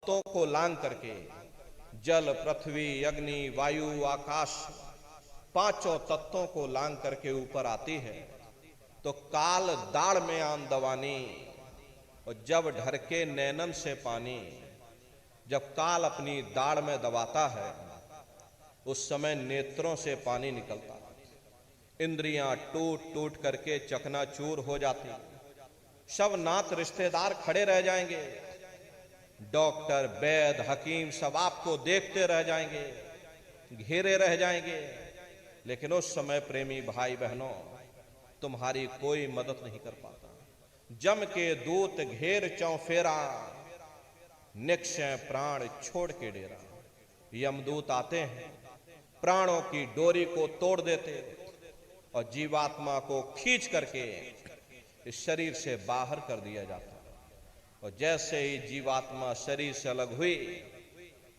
तत्वों को लांग करके जल, पृथ्वी, अग्नि, वायु, आकाश, पांचों तत्वों को लांग करके ऊपर आती है तो काल दाढ़ में आन दवानी, और जब ढरके नैनन से पानी। जब काल अपनी दाढ़ में दबाता है उस समय नेत्रों से पानी निकलता है, इंद्रियां टूट टूट करके चकनाचूर हो जाती, सब नात रिश्तेदार खड़े रह जाएंगे, डॉक्टर, वैद्य, हकीम सब आपको देखते रह जाएंगे, घेरे रह जाएंगे। लेकिन उस समय प्रेमी भाई बहनों, तुम्हारी कोई मदद नहीं कर पाता। जम के दूत घेर चौफेरा, निक्षय प्राण छोड़ के डेरा। यमदूत आते हैं, प्राणों की डोरी को तोड़ देते और जीवात्मा को खींच करके इस शरीर से बाहर कर दिया जाता। और जैसे ही जीवात्मा शरीर से अलग हुई,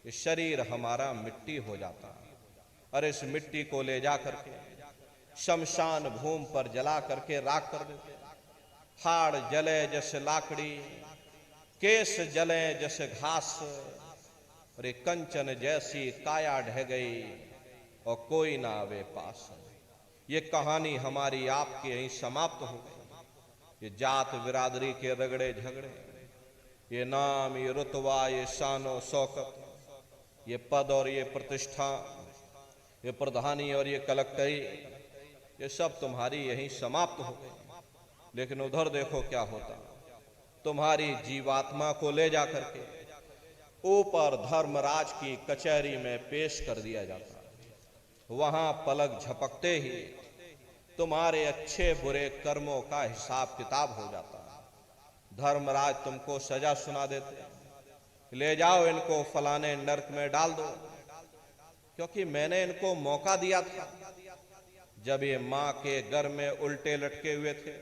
इस शरीर हमारा मिट्टी हो जाता। और इस मिट्टी को ले जा करके शमशान भूमि पर जला करके राख कर देते। हाड़ जले जैसे लाकड़ी, केस जले जैसे घास, और एक कंचन जैसी काया ढह गई और कोई ना आवे पास। ये कहानी हमारी आपकी यहीं समाप्त हो गई। ये जात बिरादरी के रगड़े झगड़े, ये नाम, ये रुतबा, ये शानो शौकत, ये पद और ये प्रतिष्ठा, ये प्रधानी और ये कलेक्टरी, ये सब तुम्हारी यहीं समाप्त हो गई। लेकिन उधर देखो क्या होता, तुम्हारी जीवात्मा को ले जा करके ऊपर धर्मराज की कचहरी में पेश कर दिया जाता। वहां पलक झपकते ही तुम्हारे अच्छे बुरे कर्मों का हिसाब किताब हो जाता। धर्मराज तुमको सजा सुना देते, ले जाओ इनको फलाने नरक में डाल दो, क्योंकि मैंने इनको मौका दिया था। जब ये मां के घर में उल्टे लटके हुए थे,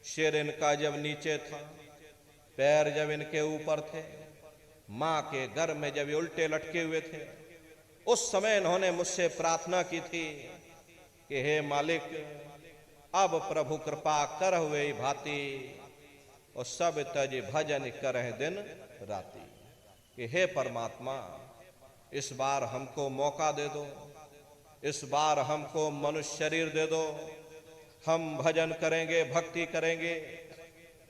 सिर इनका जब नीचे था, पैर जब इनके ऊपर थे, मां के घर में जब ये उल्टे लटके हुए थे, उस समय इन्होंने मुझसे प्रार्थना की थी कि हे मालिक, अब प्रभु कृपा कर हुए भांति और सब तज भजन करह दिन राती। कि हे परमात्मा, इस बार हमको मौका दे दो, इस बार हमको मनुष्य शरीर दे दो, हम भजन करेंगे, भक्ति करेंगे,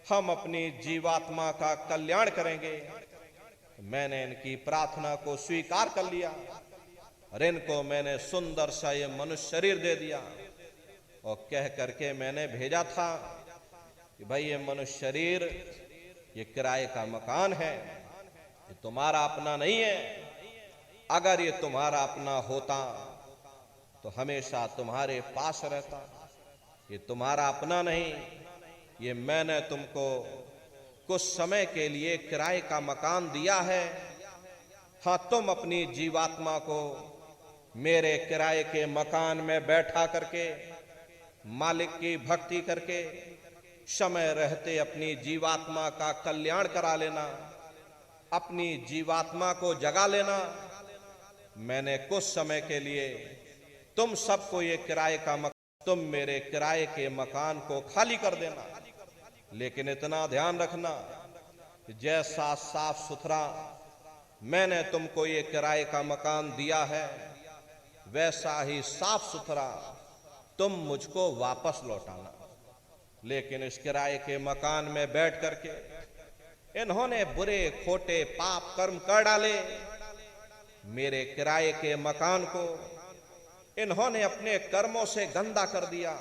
हम अपनी जीवात्मा का कल्याण करेंगे। मैंने इनकी प्रार्थना को स्वीकार कर लिया और इनको मैंने सुंदर सा ये मनुष्य शरीर दे दिया और कह करके मैंने भेजा था कि भाई ये मनुष्य शरीर, ये किराए का मकान है, ये तुम्हारा अपना नहीं है। अगर ये तुम्हारा अपना होता तो हमेशा तुम्हारे पास रहता। ये तुम्हारा अपना नहीं, ये मैंने तुमको कुछ समय के लिए किराए का मकान दिया है। हाँ, तुम अपनी जीवात्मा को मेरे किराए के मकान में बैठा करके, मालिक की भक्ति करके, समय रहते अपनी जीवात्मा का कल्याण करा लेना, अपनी जीवात्मा को जगा लेना। मैंने कुछ समय के लिए तुम सबको ये किराए का मकान, तुम मेरे किराए के मकान को खाली कर देना। लेकिन इतना ध्यान रखना, जैसा साफ सुथरा मैंने तुमको ये किराए का मकान दिया है, वैसा ही साफ सुथरा तुम मुझको वापस लौटाना। लेकिन इस किराए के मकान में बैठ करके इन्होंने बुरे खोटे पाप कर्म कर डाले। मेरे किराए के मकान को इन्होंने अपने कर्मों से गंदा कर दिया,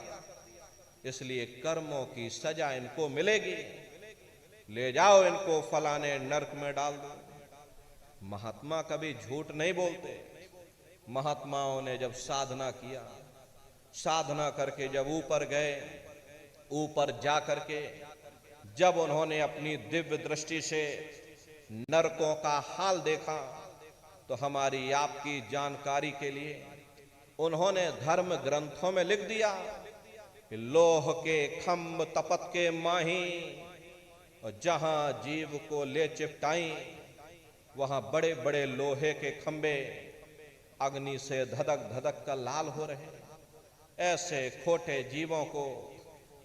इसलिए कर्मों की सजा इनको मिलेगी। ले जाओ इनको फलाने नरक में डाल दो। महात्मा कभी झूठ नहीं बोलते। महात्माओं ने जब साधना किया, साधना करके जब ऊपर गए, ऊपर जा करके जब उन्होंने अपनी दिव्य दृष्टि से नरकों का हाल देखा, तो हमारी आपकी जानकारी के लिए उन्होंने धर्म ग्रंथों में लिख दिया कि लोह के खम्भ तपत के माही, और जहां जीव को ले चिपटाई वहां बड़े बड़े लोहे के खंबे अग्नि से धधक धधक कर लाल हो रहे। ऐसे खोटे जीवों को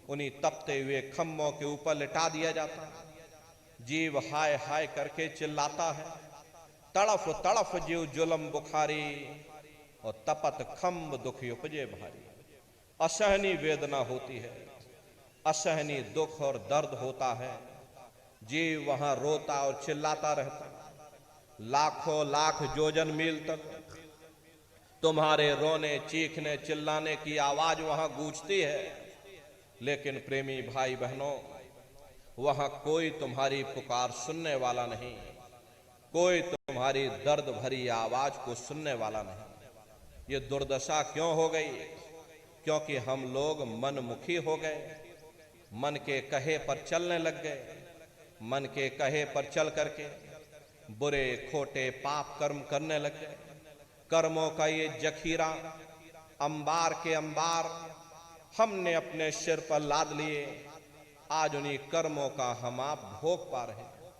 उन्हीं तपते हुए खम्भों के ऊपर लिटा दिया जाता। जीव हाय हाय करके चिल्लाता है, तड़फ तड़फ जीव जुलम बुखारी, और तपत खम्ब दुख उपजे भारी। असहनीय वेदना होती है, असहनीय दुख और दर्द होता है, जीव वहां रोता और चिल्लाता रहता है। लाखों लाख योजन मील तक तुम्हारे रोने चीखने चिल्लाने की आवाज वहां गूंजती है, लेकिन प्रेमी भाई बहनों, वहां कोई तुम्हारी पुकार सुनने वाला नहीं, कोई तुम्हारी दर्द भरी आवाज को सुनने वाला नहीं। ये दुर्दशा क्यों हो गई? क्योंकि हम लोग मनमुखी हो गए, मन के कहे पर चलने लग गए। मन के कहे पर चल करके बुरे खोटे पाप कर्म करने लग गए। कर्मों का ये जखीरा अंबार के अंबार हमने अपने सिर पर लाद लिए, आज उन्हीं कर्मों का हम आप भोग पा रहे हैं।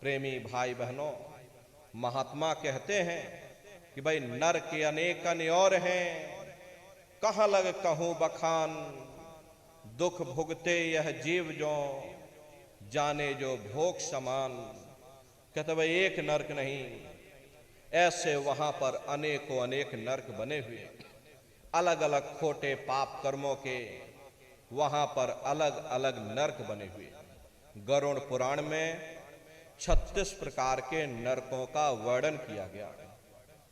प्रेमी भाई बहनों, महात्मा कहते हैं कि भाई नर के अनेक और हैं, कहां लग कहूं बखान, दुख भुगते यह जीव जो जाने जो भोग समान। कहते भाई एक नरक नहीं, ऐसे वहां पर अनेकों अनेक नरक बने हुए, अलग अलग खोटे पाप कर्मों के वहां पर अलग अलग नरक बने हुए। गरुड़ पुराण में 36 प्रकार के नरकों का वर्णन किया गया।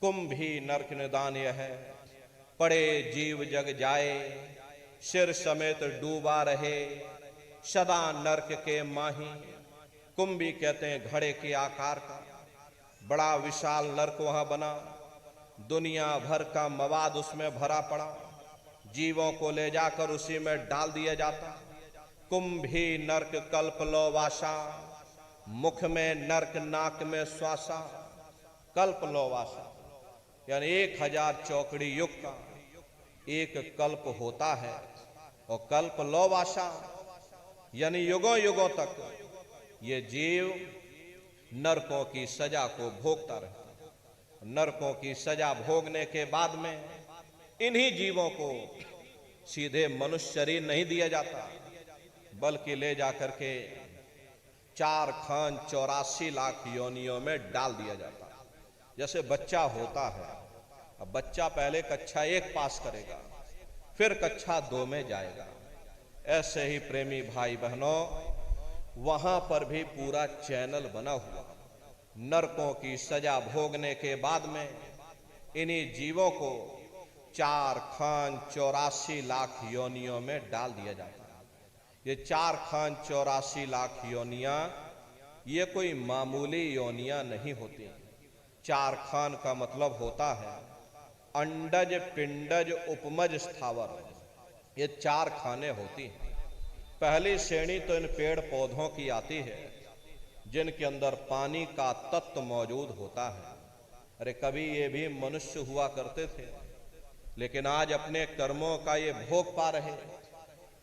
कुंभी नरक निदान यह है, पड़े जीव जग जाए, सिर समेत डूबा रहे, सदा नरक के माही। कुंभी कहते हैं घड़े के आकार का बड़ा विशाल नरक वहां बना, दुनिया भर का मवाद उसमें भरा पड़ा, जीवों को ले जाकर उसी में डाल दिया जाता। कुंभी नरक कल्प लो वासा, मुख में नरक नाक में श्वासा। कल्प लो वासा यानी 1000 चौकड़ी युग का एक कल्प होता है, और कल्प लो वासा यानी युगों युगों तक ये जीव नरकों की सजा को भोगता रहता है। नरकों की सजा भोगने के बाद में इन्हीं जीवों को सीधे मनुष्य शरीर नहीं दिया जाता, बल्कि ले जाकर के 4 खान 84 लाख योनियों में डाल दिया जाता। जैसे बच्चा होता है, अब बच्चा पहले कक्षा 1 पास करेगा, फिर कक्षा 2 में जाएगा। ऐसे ही प्रेमी भाई बहनों, वहां पर भी पूरा चैनल बना हुआ। नरकों की सजा भोगने के बाद में इन्हीं जीवों को 4 खान 84 लाख योनियों में डाल दिया जाता है। ये 4 खान 84 लाख योनियां ये कोई मामूली योनियां नहीं होती। 4 खान का मतलब होता है अंडज पिंडज उपमज स्थावर, ये 4 खाने होती हैं। पहली श्रेणी तो इन पेड़ पौधों की आती है जिनके अंदर पानी का तत्व मौजूद होता है। अरे कभी ये भी मनुष्य हुआ करते थे, लेकिन आज अपने कर्मों का ये भोग पा रहे,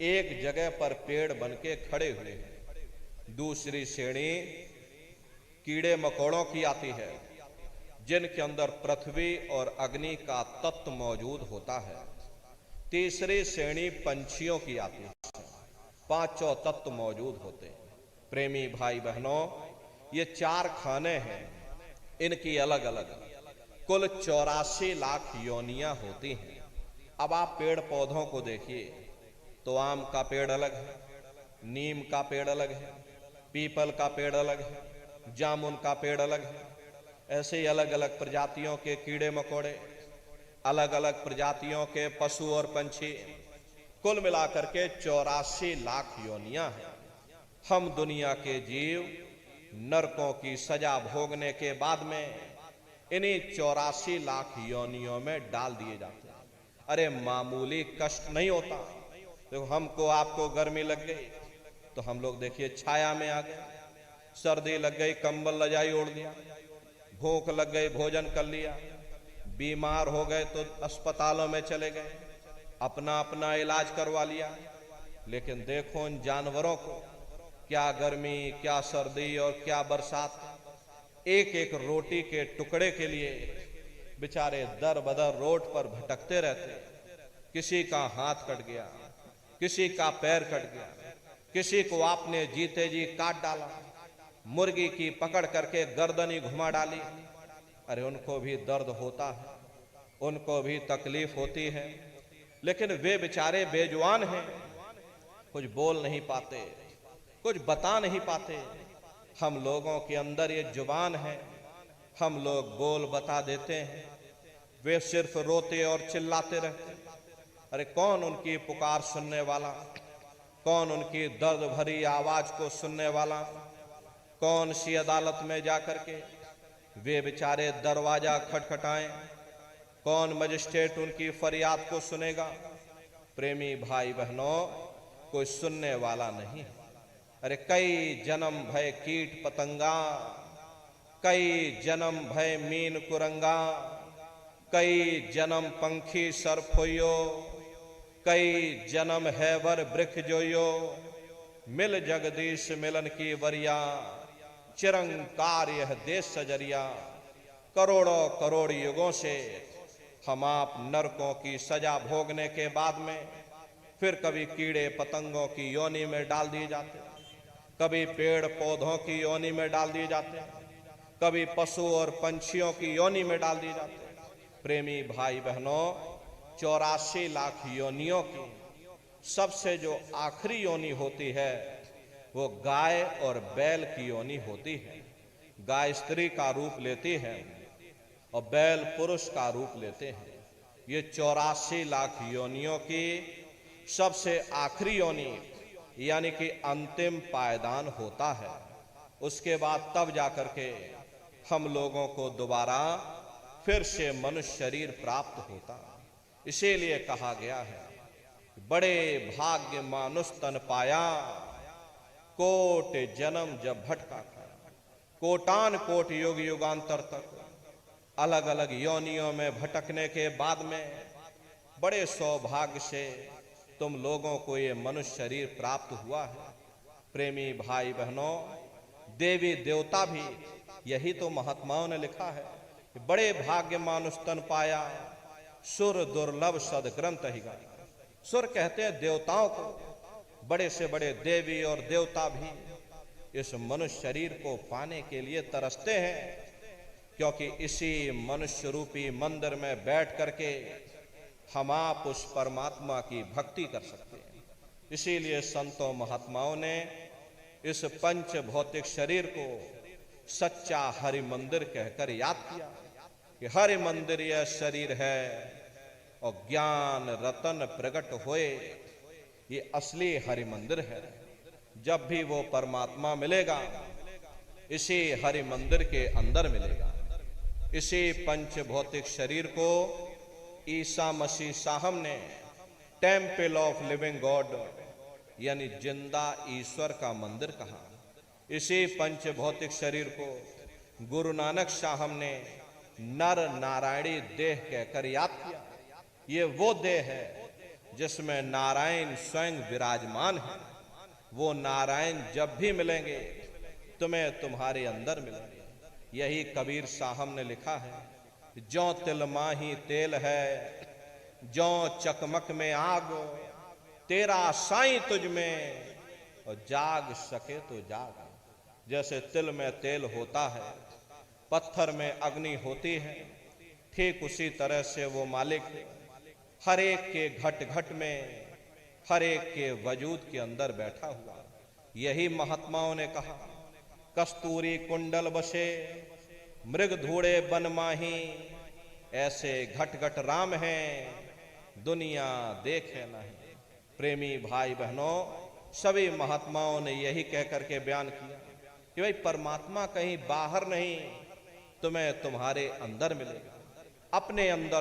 एक जगह पर पेड़ बन के खड़े हुए हैं। दूसरी श्रेणी कीड़े मकोड़ों की आती है जिनके अंदर पृथ्वी और अग्नि का तत्व मौजूद होता है। तीसरी श्रेणी पंछियों की आती है, 5 तत्व मौजूद होते हैं। प्रेमी भाई बहनों, ये 4 खाने हैं, इनकी अलग अलग कुल 84 लाख योनियां होती हैं। अब आप पेड़ पौधों को देखिए तो आम का पेड़ अलग है, नीम का पेड़ अलग है, पीपल का पेड़ अलग है, जामुन का पेड़ अलग है। ऐसे ही अलग अलग प्रजातियों के कीड़े मकोड़े, अलग अलग प्रजातियों के पशु और पंछी, कुल मिलाकर के 84 लाख योनियां हैं। हम दुनिया के जीव नरकों की सजा भोगने के बाद में इन्हीं 84 लाख योनियों में डाल दिए जाते हैं। अरे मामूली कष्ट नहीं होता। देखो हमको आपको गर्मी लग गई तो हम लोग देखिए छाया में आ गए, सर्दी लग गई कंबल रजाई ओढ़ लिया, भूख लग गई भोजन कर लिया, बीमार हो गए तो अस्पतालों में चले गए, अपना अपना इलाज करवा लिया। लेकिन देखो इन जानवरों को, क्या गर्मी क्या सर्दी और क्या बरसात, एक एक रोटी के टुकड़े के लिए बेचारे दर बदर रोड पर भटकते रहते। किसी का हाथ कट गया, किसी का पैर कट गया, किसी को आपने जीते जी काट डाला, मुर्गी की पकड़ करके गर्दनी घुमा डाली। अरे उनको भी दर्द होता है, उनको भी तकलीफ होती है, लेकिन वे बेचारे बेजुबान हैं, कुछ बोल नहीं पाते, कुछ बता नहीं पाते। हम लोगों के अंदर ये जुबान है, हम लोग बोल बता देते हैं, वे सिर्फ रोते और चिल्लाते रहते। अरे कौन उनकी पुकार सुनने वाला, कौन उनकी दर्द भरी आवाज को सुनने वाला, कौन सी अदालत में जाकर के वे बेचारे दरवाजा खटखटाएं, कौन मजिस्ट्रेट उनकी फरियाद को सुनेगा। प्रेमी भाई बहनों, कोई सुनने वाला नहीं। अरे कई जन्म भय कीट पतंगा, कई जन्म भय मीन कुरंगा, कई जन्म पंखी सरफोयो, कई जन्म हैवर वृक्ष जोयो, मिल जगदीश मिलन की वरिया, चिरंकार यह देश सजरिया। करोड़ों करोड़ युगों से हम आप नरकों की सजा भोगने के बाद में फिर कभी कीड़े पतंगों की योनि में डाल दिए जाते, कभी पेड़ पौधों की योनि में डाल दिए जाते, कभी पशु और पंछियों की योनि में डाल दिए जाते। प्रेमी भाई बहनों, 84 लाख योनियों की सबसे जो आखिरी योनि होती है वो गाय और बैल की योनि होती है। गाय स्त्री का रूप लेती है और बैल पुरुष का रूप लेते हैं। ये 84 लाख योनियों की सबसे आखिरी योनि यानी कि अंतिम पायदान होता है। उसके बाद तब जाकर के हम लोगों को दोबारा फिर से मनुष्य शरीर प्राप्त होता। इसीलिए कहा गया है, बड़े भाग्य मानुष तन पाया, कोट जन्म जब भटका खाया। कोटान कोट युग युगांतर तक अलग अलग योनियों में भटकने के बाद में बड़े सौभाग्य से तुम लोगों को ये मनुष्य शरीर प्राप्त हुआ है। प्रेमी भाई बहनों, देवी देवता भी यही तो महात्माओं ने लिखा है, बड़े भाग्य मानुष तन पाया, सुर दुर्लभ सदग्रंथ ही गाया। सुर कहते हैं देवताओं को, बड़े से बड़े देवी और देवता भी इस मनुष्य शरीर को पाने के लिए तरसते हैं, क्योंकि इसी मनुष्य रूपी मंदिर में बैठ करके हम आप उस परमात्मा की भक्ति कर सकते हैं। इसीलिए संतों महात्माओं ने इस पंच भौतिक शरीर को सच्चा हरि मंदिर कहकर याद किया कि हरि मंदिर यह शरीर है और ज्ञान रतन प्रकट होए, ये असली हरि मंदिर है। जब भी वो परमात्मा मिलेगा इसी हरि मंदिर के अंदर मिलेगा। इसी पंच भौतिक शरीर को ईसा मसीह साहब ने टेम्पल ऑफ लिविंग गॉड यानी जिंदा ईश्वर का मंदिर कहा। इसी पंच भौतिक शरीर को गुरु नानक साहब ने नर नारायणी देह कहकर याद किया। ये वो देह है जिसमें नारायण स्वयं विराजमान है। वो नारायण जब भी मिलेंगे तुम्हें तुम्हारे अंदर मिलेंगे। यही कबीर साहब ने लिखा है, ज्यों तिल माही तेल है, ज्यों चकमक में आग, तेरा साईं तुझ में और जाग सके तो जाग। जैसे तिल में तेल होता है, पत्थर में अग्नि होती है, ठीक उसी तरह से वो मालिक हर एक के घट घट में, हर एक के वजूद के अंदर बैठा हुआ। यही महात्माओं ने कहा, कस्तूरी कुंडल बसे मृग धूड़े बन माही, ऐसे घट घट राम हैं दुनिया देखे नहीं। प्रेमी भाई बहनों, सभी महात्माओं ने यही कह करके बयान किया कि भाई परमात्मा कहीं बाहर नहीं, तुम्हें तुम्हारे अंदर मिलेगा। अपने अंदर